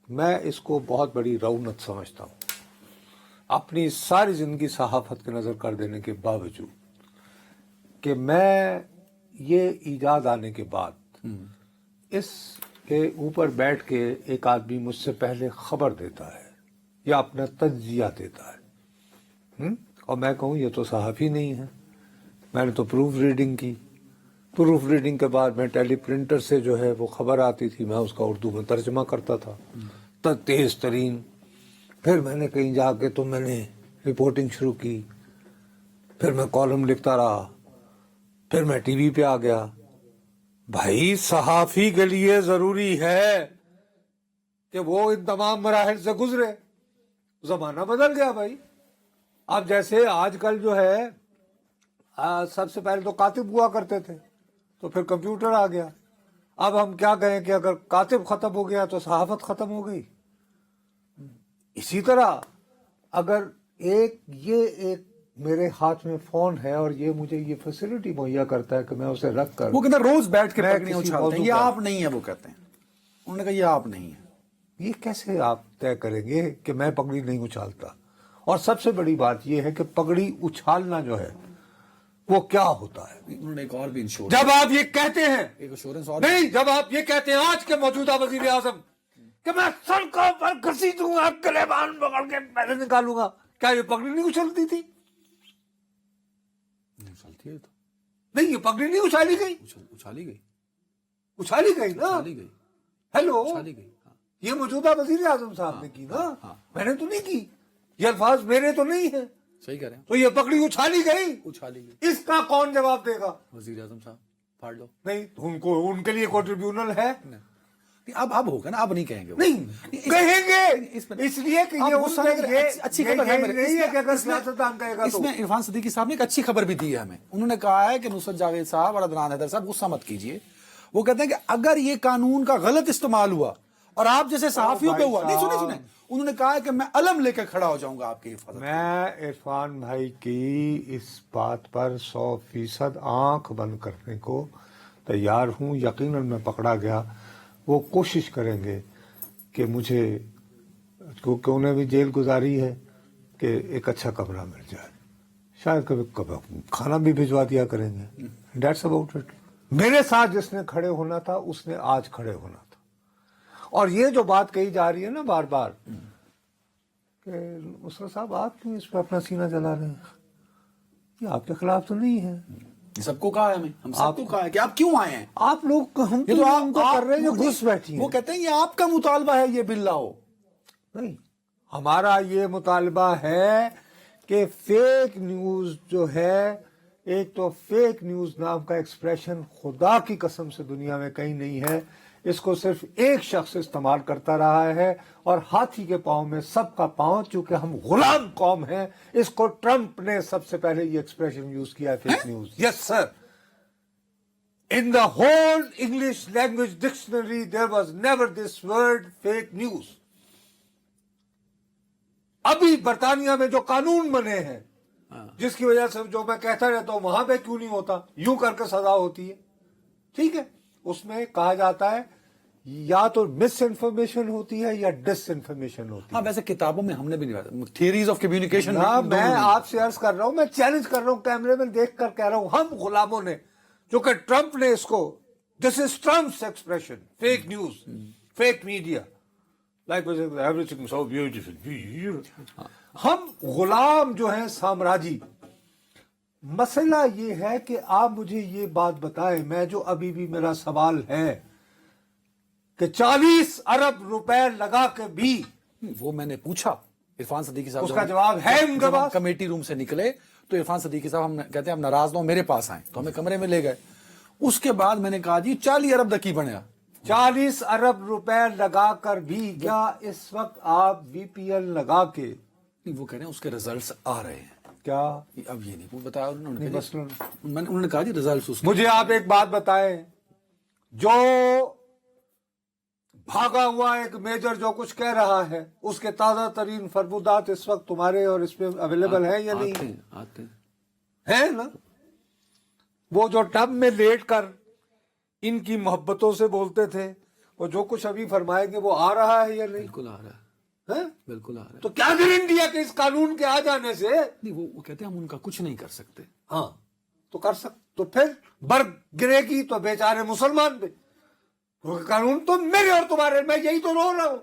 میں اس کو بہت بڑی رونق سمجھتا ہوں، اپنی ساری زندگی صحافت کے نظر کر دینے کے باوجود، کہ میں یہ ایجاد آنے کے بعد اس کے اوپر بیٹھ کے ایک آدمی مجھ سے پہلے خبر دیتا ہے یا اپنا تجزیہ دیتا ہے، اور میں کہوں یہ تو صحافی نہیں ہے، میں نے تو پروف ریڈنگ کی، پروف ریڈنگ کے بعد میں ٹیلی پرنٹر سے جو ہے وہ خبر آتی تھی، میں اس کا اردو میں ترجمہ کرتا تھا تیز ترین، پھر میں نے کہیں جا کے تو میں نے رپورٹنگ شروع کی، پھر میں کالم لکھتا رہا، پھر میں ٹی وی پہ آ گیا۔ بھائی صحافی کے لیے ضروری ہے کہ وہ ان تمام مراحل سے گزرے، زمانہ بدل گیا بھائی۔ اب جیسے آج کل جو ہے سب سے پہلے تو کاتب ہوا کرتے تھے، تو پھر کمپیوٹر آ گیا، اب ہم کیا کہیں کہ اگر کاتب ختم ہو گیا تو صحافت ختم ہو گئی۔ اسی طرح اگر ایک میرے ہاتھ میں فون ہے اور یہ مجھے یہ فیسلٹی مہیا کرتا ہے کہ میں اسے رکھ کر وہ کہتے ہیں روز بیٹھ کے میں پگڑیاں کسی اچھالتے ہیں، موضوع یہ پر- آپ نہیں ہے، وہ کہتے ہیں، انہوں نے کہا یہ آپ نہیں ہے۔ یہ کیسے آپ طے کریں گے کہ میں پگڑی نہیں اچھالتا؟ اور سب سے بڑی بات یہ ہے کہ پگڑی اچھالنا جو ہے وہ کیا ہوتا ہے؟ انہوں نے ایک اور بھی انشورنس، جب آپ یہ کہتے ہیں، ایک انشورنس اور نہیں، جب آپ یہ کہتے ہیں آج کے موجودہ وزیر اعظم کہ میں سڑکوں پر گھسیٹوں گا، گلیبان پکڑ کے پیسے نکالوں گا، کیا یہ پگڑی نہیں اچھلتی تھی؟ اچھالتی ہے، تو نہیں، یہ پگڑی نہیں اچھالی گئی، اچھالی گئی، اچھالی گئی نا۔ اچھالی گئی، ہیلو، اچھالی گئی، ہاں۔ یہ موجودہ وزیر اعظم صاحب نے کی نا، میں نے تو نہیں کی، یہ الفاظ میرے تو نہیں ہیں، صحیح کہہ رہے ہیں، تو یہ پگڑی اچھالی گئی، اچھالی گئی، اس کا کون جواب دے گا؟ وزیر اعظم صاحب پھاڑ لو۔ نہیں، ان کے لیے کوئی ٹریبیونل ہے؟ اب ہوگا نا، اب نہیں کہیں گے وہ۔ نہیں کہیں گے، اس لیے کہ آپ یہ غصہ ان نہیں کے کریں، یہ اچھی خبر ہے میرے، نہیں ہے کہ اگر سیاستدان کہے گا اس تو میں عرفان صدیقی صاحب نے ایک اچھی خبر بھی دی ہے ہمیں، انہوں نے کہا ہے کہ نصرت جاوید صاحب اور عدنان حیدر صاحب غصہ مت کیجئے، وہ کہتے ہیں کہ اگر یہ قانون کا غلط استعمال ہوا اور آپ جیسے صحافیوں پہ ہوا، نہیں سنیں، انہوں نے کہا ہے کہ میں علم لے کے کھڑا ہو جاؤں گا آپ کی حفاظت۔ میں عرفان بھائی کی اس بات پر 100% آنکھ بند کرنے کو تیار ہوں، یقیناً میں پکڑا گیا، وہ کوشش کریں گے کہ مجھے، کیونکہ انہیں بھی جیل گزاری ہے، کہ ایک اچھا کمرہ مل جائے، شاید کبھی کھانا بھی بھجوا دیا کریں گے، دیٹس اباؤٹ اٹ۔ میرے ساتھ جس نے کھڑے ہونا تھا اس نے آج کھڑے ہونا تھا۔ اور یہ جو بات کہی جا رہی ہے نا بار بار کہ نصرت صاحب آپ کیوں اس پہ اپنا سینہ جلا رہے ہیں، یہ آپ کے خلاف تو نہیں ہے، سب کو کہا ہے ہم سب کو کہا ہے کہ آپ کیوں آئے ہیں، آپ لوگ ہم یہ تو تو ان کو کر رہے ہیں جو گھس بیٹھی ہیں۔ وہ کہتے ہیں یہ آپ کا مطالبہ ہے، یہ بل لاؤ۔ نہیں، ہمارا یہ مطالبہ ہے کہ فیک نیوز جو ہے، ایک تو فیک نیوز نام کا ایکسپریشن خدا کی قسم سے دنیا میں کہیں نہیں ہے، اس کو صرف ایک شخص استعمال کرتا رہا ہے، اور ہاتھی کے پاؤں میں سب کا پاؤں، چونکہ ہم غلام قوم ہیں، اس کو ٹرمپ نے سب سے پہلے یہ ایکسپریشن یوز کیا ہے، fake news. Yes sir, in the whole English language dictionary there was never this word fake news۔ ابھی برطانیہ میں جو قانون بنے ہیں، جس کی وجہ سے جو میں کہتا رہتا ہوں وہاں پہ کیوں نہیں ہوتا، یوں کر کے سزا ہوتی ہے، ٹھیک ہے، اس میں کہا جاتا ہے یا تو مس انفارمیشن ہوتی ہے یا ڈس انفارمیشن ہوتی ہے۔ ہاں، ویسے کتابوں میں ہم نے بھی نہیں پڑھا، تھیوریز آف کمیونیکیشن۔ ہاں، میں آپ سے عرض کر رہا ہوں، میں چیلنج کر رہا ہوں، کیمرے میں دیکھ کر کہہ رہا ہوں، ہم غلاموں نے، جو کہ ٹرمپ نے اس کو، this is Trump's expression, fake news, fake media, like everything so beautiful, ہم غلام جو ہیں سامراجی۔ مسئلہ یہ ہے کہ آپ مجھے یہ بات بتائیں، میں جو ابھی بھی میرا سوال ہے کہ 40 ارب روپے لگا کے بھی، وہ میں نے پوچھا عرفان صدیقی صاحب، اس کا جواب ہے ان کے جب ہم پاس؟ کمیٹی روم سے نکلے تو عرفان صدیقی صاحب ہم کہتے ہیں ہم ناراض نہ ہو، میرے پاس آئیں، تو ہمیں کمرے میں لے گئے۔ اس کے بعد میں نے کہا جی 40 ارب دا کی بنیا، 40 ارب روپے لگا کر بھی کیا اس وقت آپ وی پی ایل لگا کے، وہ کہہ رہے ہیں اس کے ریزلٹس آ رہے ہیں، کیا اب یہ نہیں بتایا انہوں نے، مثلاً انہوں نے کہا جی ریزلٹس اس کے، مجھے آپ ایک بات بتائیں، جو بھاگا ہوا ایک میجر جو کچھ کہہ رہا ہے، اس کے تازہ ترین فرمودات اس وقت تمہارے اور اس پہ اویلیبل ہیں یا نہیں؟ آتے ہیں۔ ہے نا؟ وہ جو ٹب میں لیٹ کر ان کی محبتوں سے بولتے تھے، وہ جو کچھ ابھی فرمائیں گے وہ آ رہا ہے یا نہیں؟ بالکل آ رہا ہے، ہیں؟ بالکل آ رہا ہے. تو کیا گارنٹی ہے کہ اس قانون کے آ جانے سے نہیں وہ کہتے ہیں ہم ان کا کچھ نہیں کر سکتے. ہاں تو کر سک تو پھر برگ گرے گی تو بیچارے مسلمان پہ. قانون تو میرے اور تمہارے، میں یہی تو رو رہا ہوں.